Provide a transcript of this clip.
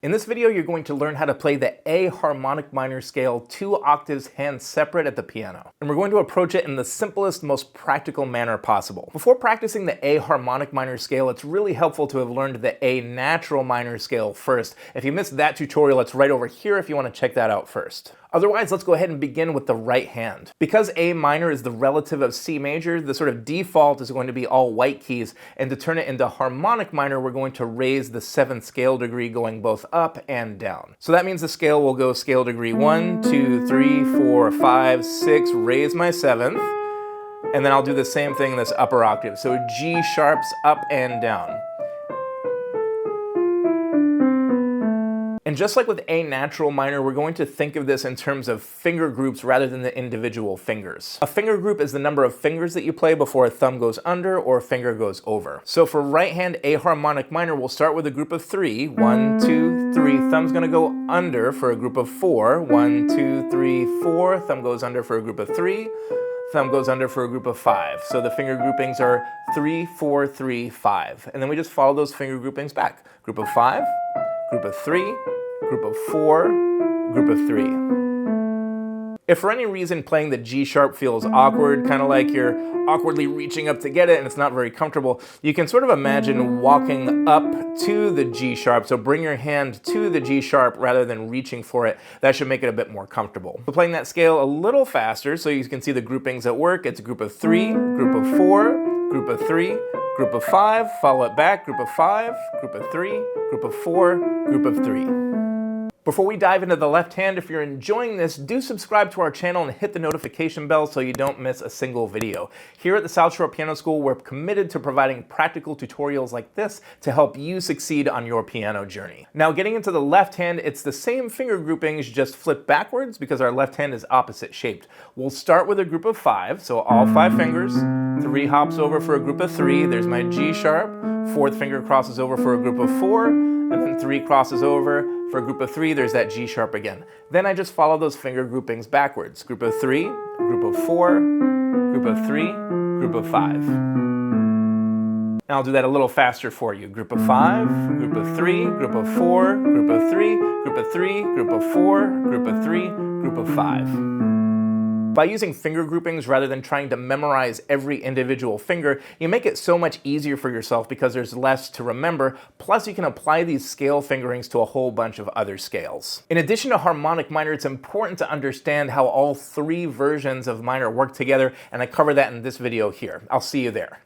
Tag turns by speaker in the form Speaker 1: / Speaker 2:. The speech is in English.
Speaker 1: In this video, you're going to learn how to play the A harmonic minor scale 2 octaves hand separate at the piano. And we're going to approach it in the simplest, most practical manner possible. Before practicing the A harmonic minor scale, it's really helpful to have learned the A natural minor scale first. If you missed that tutorial, it's right over here if you want to check that out first. Otherwise, let's go ahead and begin with the right hand. Because A minor is the relative of C major, the sort of default is going to be all white keys, and to turn it into harmonic minor, we're going to raise the 7th scale degree going both up and down. So that means the scale will go scale degree 1, 2, 3, 4, 5, 6, raise my 7th, and then I'll do the same thing in this upper octave. So G sharps up and down. And just like with A natural minor, we're going to think of this in terms of finger groups rather than the individual fingers. A finger group is the number of fingers that you play before a thumb goes under or a finger goes over. So for right hand A harmonic minor, we'll start with a group of 3. 1, 2, 3. Thumb's gonna go under for a group of 4. 1, 2, 3, 4. Thumb goes under for a group of 3. Thumb goes under for a group of 5. So the finger groupings are 3, 4, 3, 5. And then we just follow those finger groupings back. Group of 5, group of 3, group of 4, group of 3. If for any reason playing the G sharp feels awkward, kind of like you're awkwardly reaching up to get it and it's not very comfortable, you can sort of imagine walking up to the G sharp. So bring your hand to the G sharp rather than reaching for it. That should make it a bit more comfortable. So playing that scale a little faster so you can see the groupings at work. It's group of 3, group of 4, group of 3, group of 5, follow it back, group of 5, group of 3, group of 4, group of 3. Before we dive into the left hand, if you're enjoying this, do subscribe to our channel and hit the notification bell so you don't miss a single video. Here at the South Shore Piano School, we're committed to providing practical tutorials like this to help you succeed on your piano journey. Now, getting into the left hand, it's the same finger groupings, just flipped backwards because our left hand is opposite shaped. We'll start with a group of 5, so all 5 fingers. 3 hops over for a group of 3. There's my G sharp. 4th finger crosses over for a group of 4. And then 3 crosses over for a group of 3, there's that G sharp again. Then I just follow those finger groupings backwards. Group of 3, group of 4, group of 3, group of 5. Now I'll do that a little faster for you. Group of 5, group of 3, group of 4, group of 3, group of 3, group of 4, group of 3, group of 5. By using finger groupings rather than trying to memorize every individual finger, you make it so much easier for yourself because there's less to remember, plus you can apply these scale fingerings to a whole bunch of other scales. In addition to harmonic minor, it's important to understand how all 3 versions of minor work together, and I cover that in this video here. I'll see you there.